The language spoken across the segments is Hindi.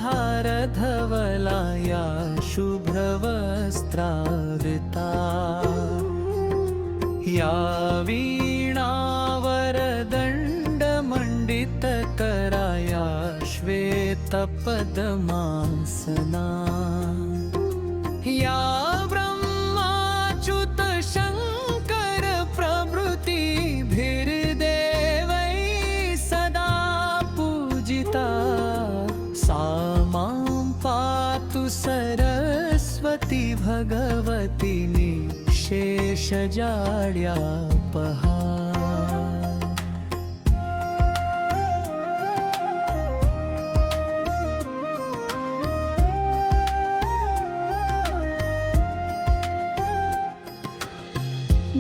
हार धवला या शुभ्रवस्त्रावृता या वीणावर दंडमंडितकरा या श्वेतपद्मासना या ब्रह्माच्युत शंकर प्रभृतिभिर्देवै सदा पूजिता सा मां पातु सरस्वती भगवती निःशेषजाड्यापहा।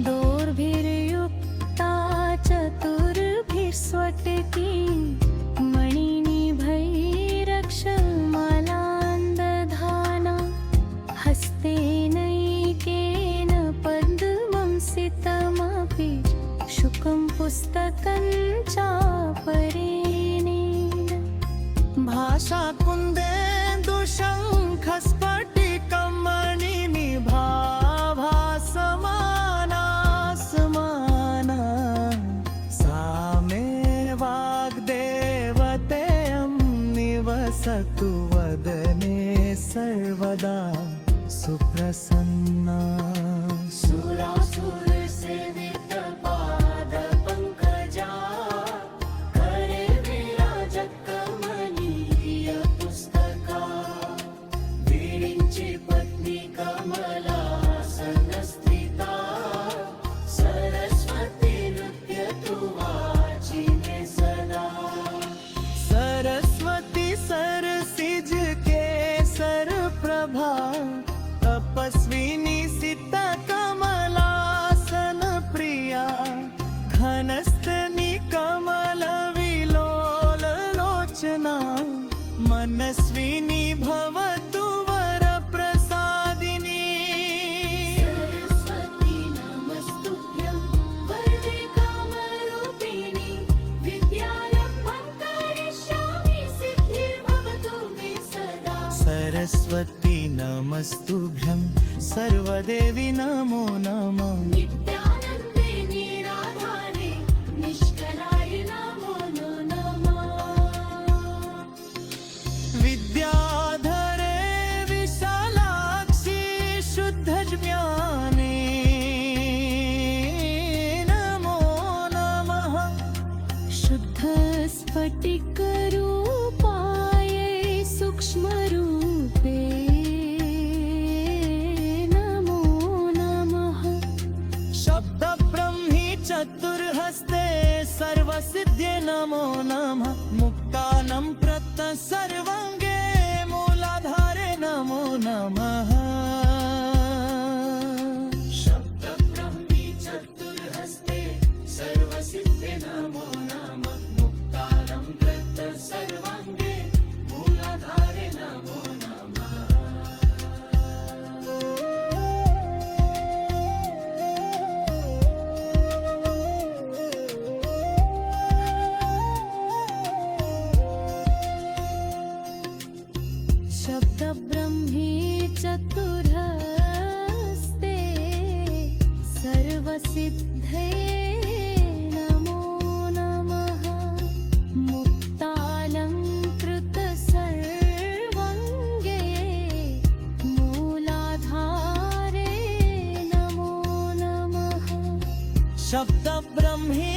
दोर्भिर्युक्ता चतुर्भिस्वटकी मणिनिभैरक्षमालान्दधाना हस्तेनैकेन पद्मं सितमपि शुकं पुस्तकं चापरेणेन भाषा कुन्देन्दुशङ्खस्फटिकं मणिनिभाभासमाना सा मे वाग्देवतेयं निवसतु वदने सर्वदा सुप्रसन्ना। सुरासुरसेवितपादपङ्कजा करे विराजकमनीयपुस्तका विरिञ्चि पत्नी कमलासनस्थिता सरस्वती नृत्यतु वाचिने सदा। सरस्वती सरसिज केसर प्रभा तपस्विनी सीता कमलासन प्रिया घनस्तनी कमल विलोल लोचना मनस्विनी भवतु वर प्रसादिनी। सरस्वती नमस्तुभ्यं वरदे कामरूपिणी विद्यारम्भं करिष्यामि सिद्धिर्भवतु मे सदा। सरस्वती नमस्तुभ्यं सर्वदेवी नमो नमः। नित्यानन्दे निराधारे निष्कलाय नमो नमः। विद्याधरे विशालाक्षी शुद्धज्ञाने नमो नमः। शुद्धस्फटिकरूपाय सूक्ष्मरूपे नमो नमः। शब्दब्रह्मी चतुर्हस्ते सर्वसिद्ध्ये नमो नमः। मुक्तानं प्रत सर्वाङ्गे मूलाधारे नमो नमः। शब्दब्रह्मी चतुर्हस्ते सर्वसिद्धे नमो नमः। मुक्तानं प्रत सर्वाङ्गे मूलाधारे नमो नमः। शब्दब्रह्मी चतुर्हस्ते सर्वसिद्धे नमो नमः। मुक्तालङ्कृत सर्वाङ्गे मूलाधारे नमो नमः। शब्दब्रह्मी